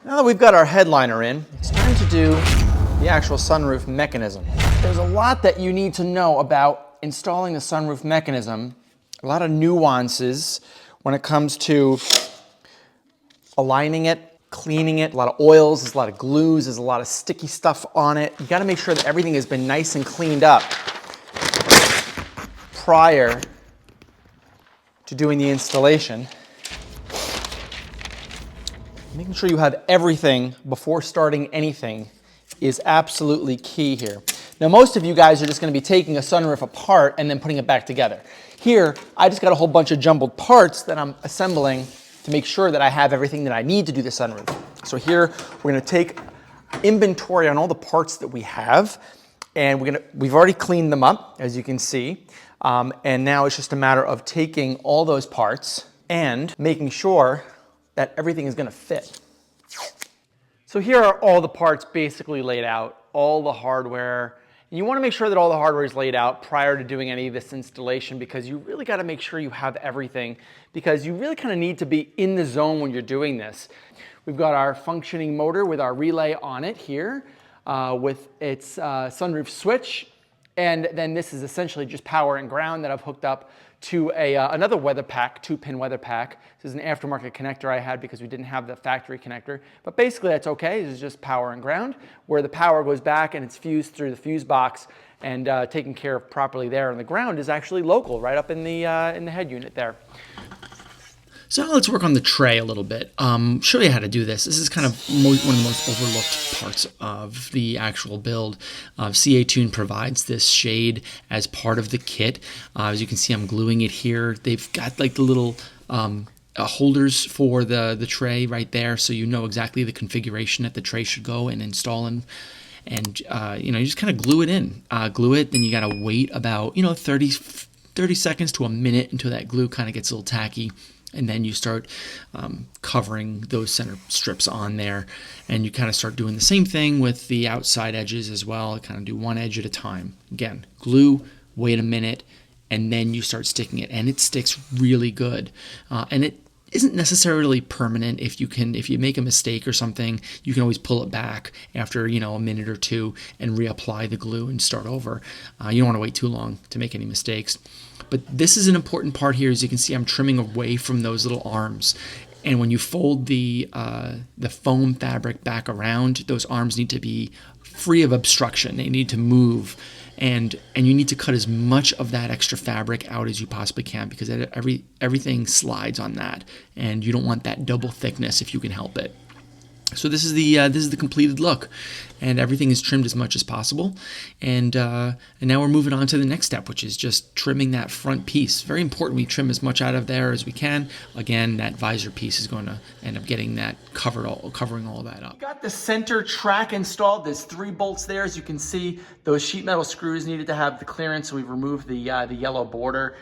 Now that we've got our headliner in, it's time to do the actual sunroof mechanism. There's a lot that you need to know about installing the sunroof mechanism, a lot of nuances when it comes to aligning it, cleaning it, a lot of oils, there's a lot of glues, there's a lot of sticky stuff on it. You gotta make sure that everything has been nice and cleaned up prior to doing the installation. Making sure you have everything before starting anything is absolutely key here. Now, most of you guys are just going to be taking a sunroof apart and then putting it back together. Here, I just got a whole bunch of jumbled parts that I'm assembling to make sure that I have everything that I need to do the sunroof. So here, we're going to take inventory on all the parts that we have, and we've already cleaned them up, as you can see. And now it's just a matter of taking all those parts and making sure that everything is going to fit. So here are all the parts basically laid out, all the hardware. And you want to make sure that all the hardware is laid out prior to doing any of this installation, because you really got to make sure you have everything, because you really kind of need to be in the zone when you're doing this. We've got our functioning motor with our relay on it here with its sunroof switch. And then this is essentially just power and ground that I've hooked up to another weather pack, 2-pin weather pack. This is an aftermarket connector I had because we didn't have the factory connector. But basically that's okay. This is just power and ground, where the power goes back and it's fused through the fuse box and taken care of properly there. And the ground is actually local, right up in the head unit there. So now let's work on the tray a little bit. Show you how to do this. This is kind of one of the most overlooked parts of the actual build. CA-Tune provides this shade as part of the kit. As you can see, I'm gluing it here. They've got like the little holders for the tray right there, so you know exactly the configuration that the tray should go and install in. And you just kind of glue it in. Glue it, then you gotta wait about 30 seconds to a minute until that glue kind of gets a little tacky. And then you start covering those center strips on there. And you kind of start doing the same thing with the outside edges as well. Kind of do one edge at a time. Again, glue, wait a minute, and then you start sticking it. And it sticks really good. And it isn't necessarily permanent. If you make a mistake or something, you can always pull it back after a minute or two and reapply the glue and start over. You don't want to wait too long to make any mistakes. But this is an important part here. As you can see, I'm trimming away from those little arms. And when you fold the foam fabric back around, those arms need to be free of obstruction. They need to move. And you need to cut as much of that extra fabric out as you possibly can, because everything slides on that. And you don't want that double thickness if you can help it. So this is the completed look, and everything is trimmed as much as possible. And now we're moving on to the next step, which is just trimming that front piece. Very important we trim as much out of there as we can. Again, that visor piece is going to end up getting that covering all that up. We got the center track installed. There's 3 bolts there. As you can see, those sheet metal screws needed to have the clearance, so we've removed the yellow border.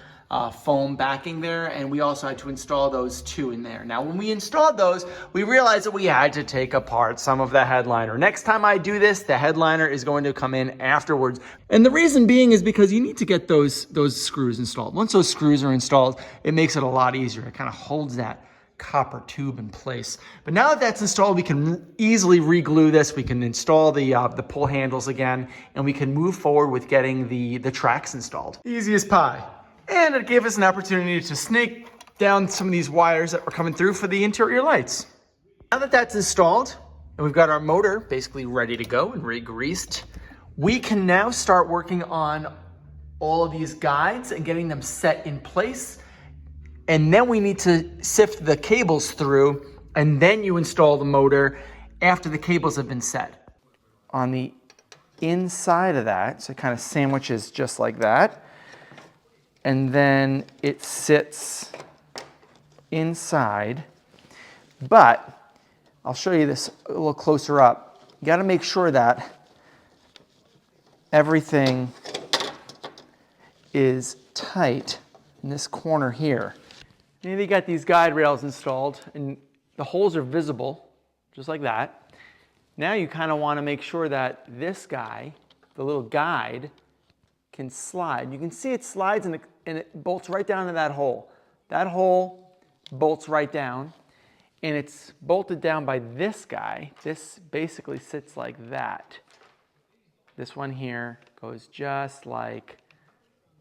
Foam backing there, and we also had to install those 2 in there. Now, when we installed those, we realized that we had to take apart some of the headliner. Next time I do this, the headliner is going to come in afterwards. And the reason being is because you need to get those screws installed. Once those screws are installed, it makes it a lot easier. It kind of holds that copper tube in place. But now that that's installed, we can easily re-glue this. We can install the pull handles again, and we can move forward with getting the tracks installed. Easy as pie. And it gave us an opportunity to snake down some of these wires that were coming through for the interior lights. Now that that's installed, and we've got our motor basically ready to go and re-greased, we can now start working on all of these guides and getting them set in place. And then we need to sift the cables through, and then you install the motor after the cables have been set. On the inside of that, so it kind of sandwiches just like that. And then it sits inside. But I'll show you this a little closer up. You got to make sure that everything is tight in this corner here. And you got these guide rails installed, and the holes are visible, just like that. Now you kind of want to make sure that this guy, the little guide, can slide. You can see it slides and it bolts right down to that hole. That hole bolts right down. and it's bolted down by this guy. This basically sits like that. This one here goes just like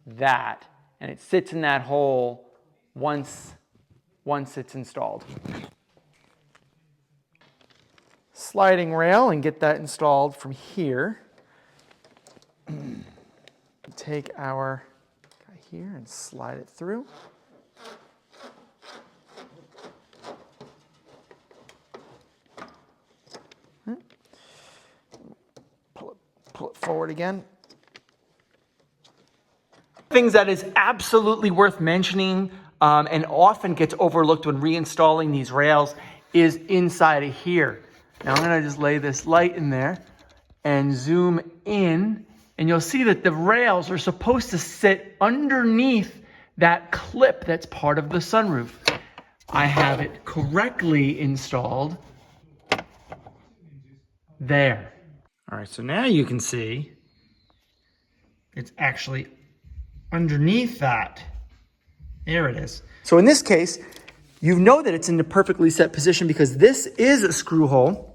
that, and it sits in that hole once it's installed. Sliding rail, and get that installed from here. Take our guy here and slide it through. Pull it forward again. Things that is absolutely worth mentioning and often gets overlooked when reinstalling these rails is inside of here. Now I'm going to just lay this light in there and zoom in, and you'll see that the rails are supposed to sit underneath that clip that's part of the sunroof. I have it correctly installed there. All right, so now you can see it's actually underneath that. There it is. So in this case, you know that it's in the perfectly set position because this is a screw hole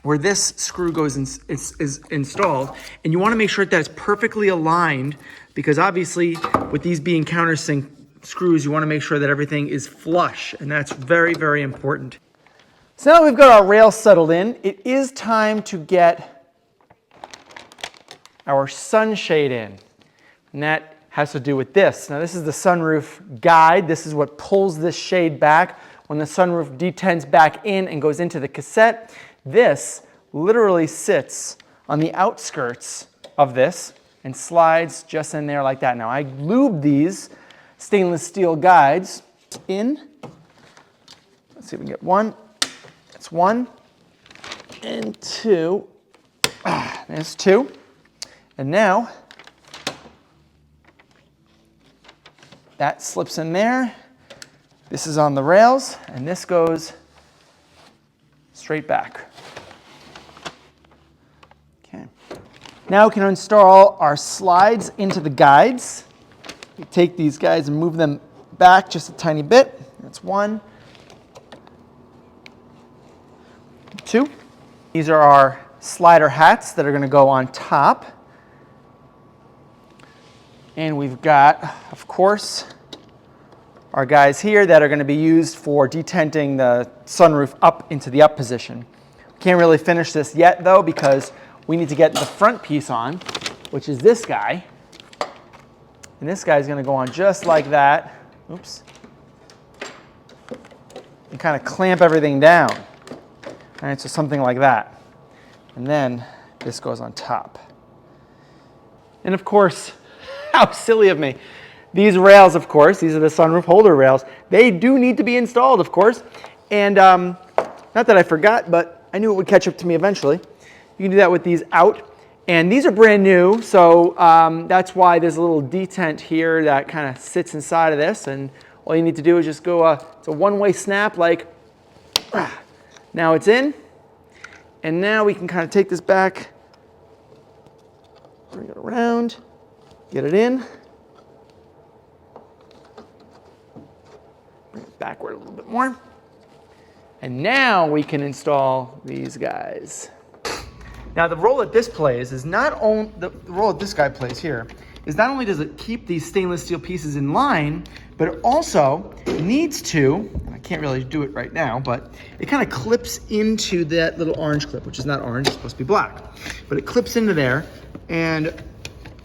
where this screw goes is installed, and you want to make sure that it's perfectly aligned because obviously with these being countersink screws, you want to make sure that everything is flush, and that's very, very important. So now that we've got our rails settled in, it is time to get our sunshade in, and that has to do with this. Now this is the sunroof guide. This is what pulls this shade back when the sunroof detents back in and goes into the cassette. This literally sits on the outskirts of this and slides just in there like that. Now I lube these stainless steel guides in. Let's see if we can get one. That's one and two. There's two. And now that slips in there. This is on the rails, and this goes straight back. Okay. Now we can install our slides into the guides. We take these guides and move them back just a tiny bit. That's one. Two. These are our slider hats that are going to go on top. And we've got, of course, our guys here that are going to be used for detenting the sunroof up into the up position. We can't really finish this yet though because we need to get the front piece on, which is this guy. And this guy is going to go on just like that. Oops. And kind of clamp everything down. All right, so something like that. And then this goes on top. And of course, how silly of me. These rails, of course, these are the sunroof holder rails. They do need to be installed, of course. And not that I forgot, but I knew it would catch up to me eventually. You can do that with these out. And these are brand new, so that's why there's a little detent here that kind of sits inside of this. And all you need to do is just go, it's a one-way snap like, now it's in. And now we can kind of take this back, bring it around, get it in. Bring it backward a little bit more. And now we can install these guys. Now the role that this plays is not only, the role that this guy plays here, is not only does it keep these stainless steel pieces in line, but it also needs to, and I can't really do it right now, but it kind of clips into that little orange clip, which is not orange, it's supposed to be black. But it clips into there, and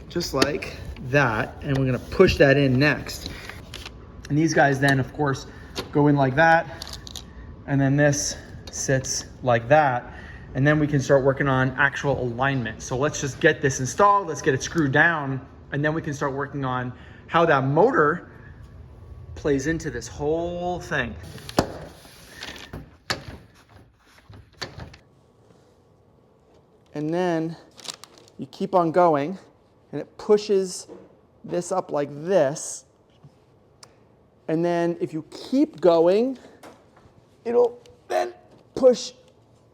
just like that, and we're gonna push that in next. And these guys then, of course, go in like that, and then this sits like that. And then we can start working on actual alignment. So let's just get this installed, let's get it screwed down, and then we can start working on how that motor plays into this whole thing. And then you keep on going, and it pushes this up like this. And then if you keep going, it'll then push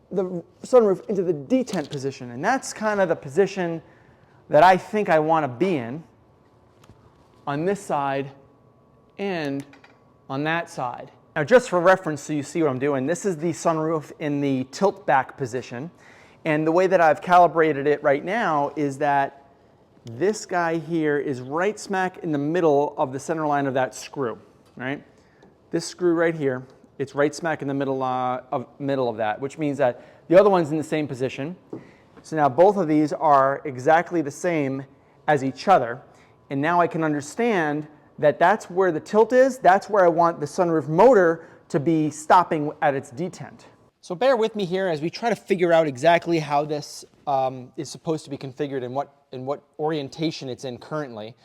the sunroof into the detent position. And that's kind of the position that I think I want to be in on this side and on that side. Now just for reference, so you see what I'm doing, this is the sunroof in the tilt back position. And the way that I've calibrated it right now is that this guy here is right smack in the middle of the center line of that screw, right? This screw right here, it's right smack in the middle of that, which means that the other one's in the same position. So now both of these are exactly the same as each other. And now I can understand that that's where the tilt is. That's where I want the sunroof motor to be stopping at its detent. So bear with me here as we try to figure out exactly how this is supposed to be configured and what orientation it's in currently.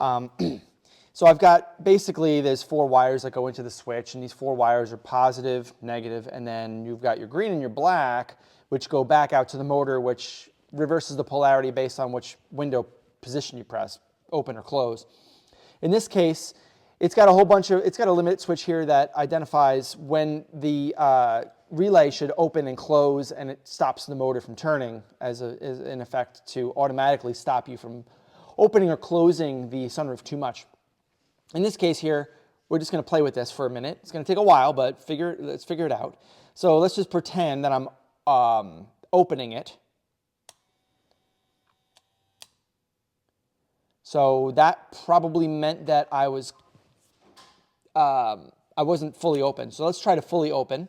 So I've got, basically there's 4 wires that go into the switch, and these 4 wires are positive, negative, and then you've got your green and your black, which go back out to the motor, which reverses the polarity based on which window position you press, open or close. In this case, it's got a whole bunch of, it's got a limit switch here that identifies when the relay should open and close, and it stops the motor from turning as in effect to automatically stop you from opening or closing the sunroof too much. In this case here, we're just going to play with this for a minute. It's going to take a while, but let's figure it out. So let's just pretend that I'm opening it. So that probably meant that I wasn't fully open. So let's try to fully open.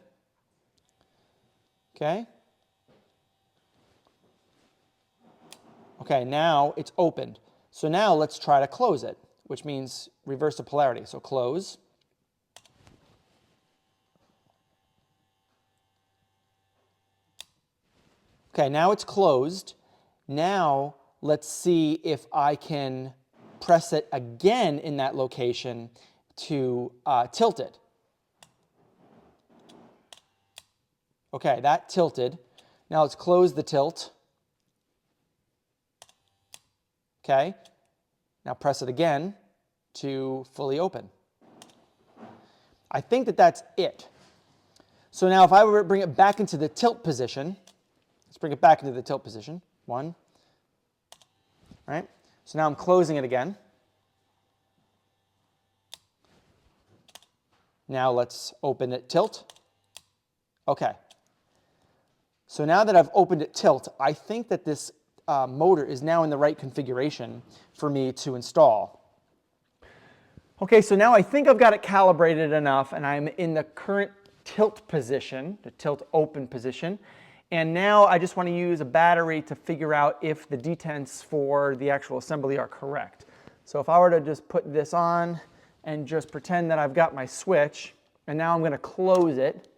Okay. Okay, now it's opened. So now let's try to close it, which means reverse the polarity. So close. Okay, now it's closed. Now let's see if I can press it again in that location to tilt it. Okay, that tilted. Now let's close the tilt. Okay, now press it again to fully open. I think that that's it. So now if I were to bring it back into the tilt position, let's bring it back into the tilt position. 1. Right? So now I'm closing it again. Now let's open it tilt. Okay. So now that I've opened it tilt, I think that this motor is now in the right configuration for me to install. Okay, so now I think I've got it calibrated enough, and I'm in the current tilt position, the tilt open position. And now I just want to use a battery to figure out if the detents for the actual assembly are correct. So if I were to just put this on and just pretend that I've got my switch, and now I'm going to close it.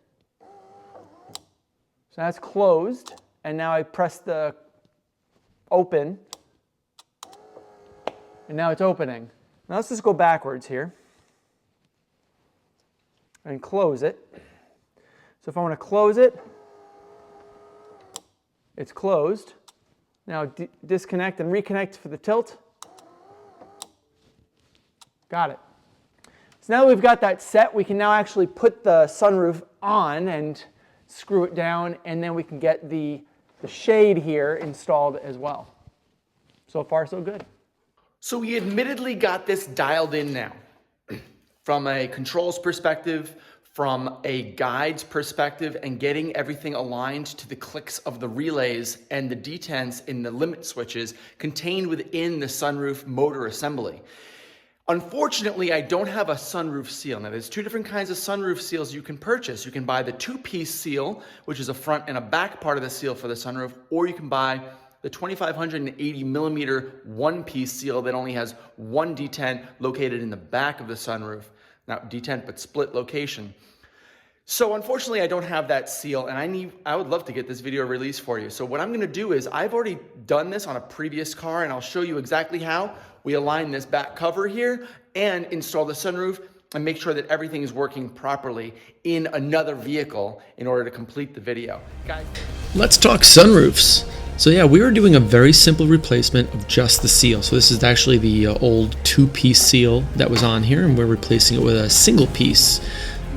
So that's closed, and now I press the open, and now it's opening. Now let's just go backwards here and close it. So if I want to close it, it's closed. Now disconnect and reconnect for the tilt. Got it. So now that we've got that set, we can now actually put the sunroof on and screw it down, and then we can get the shade here installed as well. So far, so good. So we admittedly got this dialed in now. From a controls perspective, from a guide's perspective, and getting everything aligned to the clicks of the relays and the detents in the limit switches contained within the sunroof motor assembly. Unfortunately, I don't have a sunroof seal. Now, there's 2 different kinds of sunroof seals you can purchase. You can buy the 2-piece seal, which is a front and a back part of the seal for the sunroof, or you can buy the 2580 millimeter 1-piece seal that only has 1 detent located in the back of the sunroof. Not detent, but split location. So unfortunately, I don't have that seal, and I would love to get this video released for you. So what I'm gonna do is, I've already done this on a previous car, and I'll show you exactly how we align this back cover here and install the sunroof and make sure that everything is working properly in another vehicle in order to complete the video. Guys, let's talk sunroofs. So yeah, we were doing a very simple replacement of just the seal. So this is actually the old 2-piece seal that was on here, and we're replacing it with a single piece.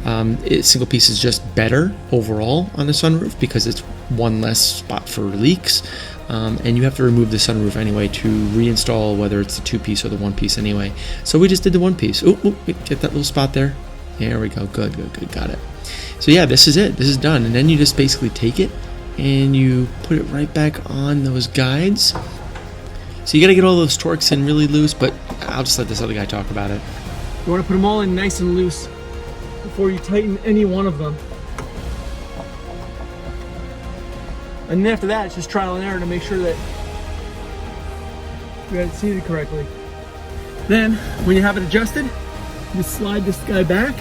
Single piece is just better overall on the sunroof because it's one less spot for leaks. And you have to remove the sunroof anyway to reinstall, whether it's the 2-piece or the 1-piece anyway. So we just did the 1-piece. Oh, get that little spot there. There we go. Good, good, good. Got it. So yeah, this is it. This is done. And then you just basically take it and you put it right back on those guides. So you got to get all those torques in really loose, but I'll just let this other guy talk about it. You want to put them all in nice and loose before you tighten any one of them. And then after that, it's just trial and error to make sure that you got it seated correctly. Then, when you have it adjusted, you slide this guy back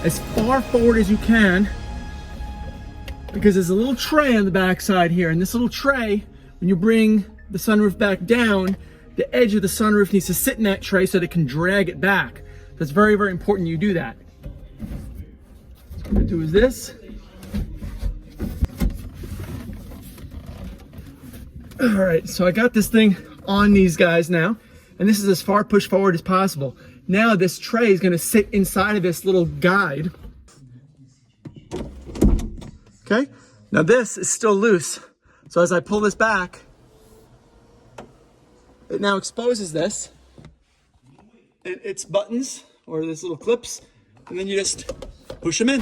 as far forward as you can, because there's a little tray on the back side here, and this little tray, when you bring the sunroof back down, the edge of the sunroof needs to sit in that tray so that it can drag it back. That's very, very important you do that. What I'm gonna do is this. All right, so I got this thing on these guys now, and this is as far pushed forward as possible. Now this tray is gonna sit inside of this little guide. Okay, now this is still loose. So as I pull this back, it now exposes this, and its buttons, or this little clips, and then you just push them in.